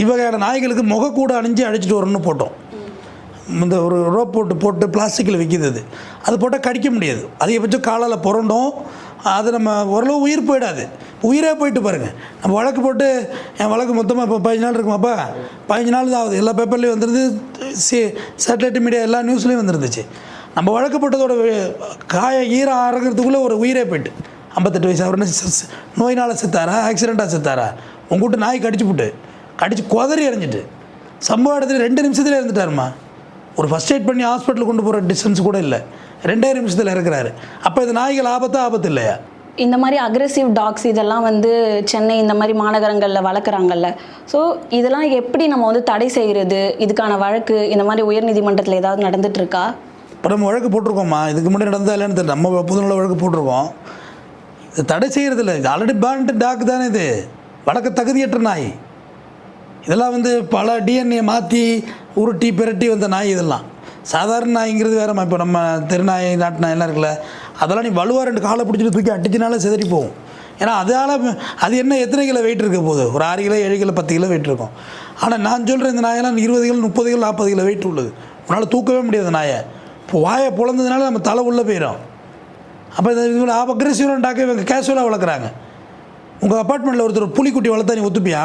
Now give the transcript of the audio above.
இவ்வகையான நாய்களுக்கு முகக்கூட அணிஞ்சு அழிச்சிட்டு வரணும்னு போட்டோம். இந்த ஒரு ரோப் போட்டு பிளாஸ்டிக்கில் விற்கிது. அது போட்டால் கடிக்க முடியாது. அதிகபட்சம் காலால் புரண்டோம். அது நம்ம ஓரளவு உயிர் போயிடாது. உயிரே போயிட்டு பாருங்கள். நம்ம வழக்கு போட்டு என் வழக்கு மொத்தமாக இப்போ 15 நாள் இருக்குமாப்பா, 15 நாள் தான் ஆகுது. எல்லா பேப்பர்லேயும் வந்துருந்து, சேட்டலைட் மீடியா எல்லா நியூஸ்லேயும் வந்துருந்துச்சு. நம்ம வழக்கு போட்டதோட ஈரம் ஆகிறதுக்குள்ளே ஒரு உயிரே போயிட்டு 58 வயசு. அவர் என்ன நோயினால் செத்தாரா, ஆக்சிடெண்ட்டாக செத்தாரா? உங்கள்கிட்ட நாய் கடிச்சு குதறி எறிஞ்சிட்டு சம்பவ இடத்துல 2 நிமிஷத்தில் இருந்துட்டாருமா. ஒரு ஃபஸ்ட் எய்ட் பண்ணி ஹாஸ்பிட்டலுக்கு கொண்டு போகிற டிஸ்டன்ஸ் கூட இல்லை, 2 நிமிஷத்தில் இருக்கிறாரு. அப்போ இந்த நாய்கள் ஆபத்து இல்லையா? இந்த மாதிரி அக்ரெசிவ் டாக்ஸ் இதெல்லாம் வந்து சென்னை இந்த மாதிரி மாநகரங்களில் வளர்க்குறாங்கல்ல. ஸோ இதெல்லாம் எப்படி நம்ம வந்து தடை செய்கிறது? இதுக்கான வழக்கு இந்த மாதிரி உயர்நீதிமன்றத்தில் ஏதாவது நடந்துட்டு இருக்கா? இப்போ நம்ம வழக்கு போட்டிருக்கோம்மா. இதுக்கு முன்னாடி நடந்தா இல்லைன்னு தெரியல. நம்ம புதுநல வழக்கு போட்டிருக்கோம். இது தடை செய்கிறது இல்லை. இது ஆல்ரெடி பேண்ட் டாக் தானே. இது வழக்க தகுதியற்ற நாய். இதெல்லாம் வந்து பல டிஎன்ஏ மாற்றி உருட்டி பிரட்டி வந்த நாய். இதெல்லாம் சாதாரண நாய்ங்கிறது வேறம்மா. இப்போ நம்ம தெருநாய், நாட்டு நாய் எல்லாம் இருக்குல்ல, அதெல்லாம் நீ வலுவாக 2 காலை பிடிச்சிட்டு தூக்கி அடிச்சினால சிதறி போகும். ஏன்னா அது என்ன எத்தனை கிலோ வெயிட் இருக்க போகுது? ஒரு 6 கிலோ 7 கிலோ 10 கிலோ வெயிட் இருக்கும். ஆனால் நான் சொல்கிறேன், இந்த நாயெல்லாம் 20 கிலோ 30 கிலோ 40 கிலோ வெயிட் உள்ளது. உன்னால் தூக்கவே முடியாது நாயை. இப்போ வாயை பிளந்ததுனால நம்ம தலை உள்ளே போயிடும். அப்போ இது அக்ரெசிவான டாக்கை இவங்க கேஷுவலாக வளர்க்குறாங்க. உங்கள் அப்பார்ட்மெண்ட்டில் ஒருத்தர் புலிக்குட்டி வளர்த்தா நீ ஒத்துப்பியா?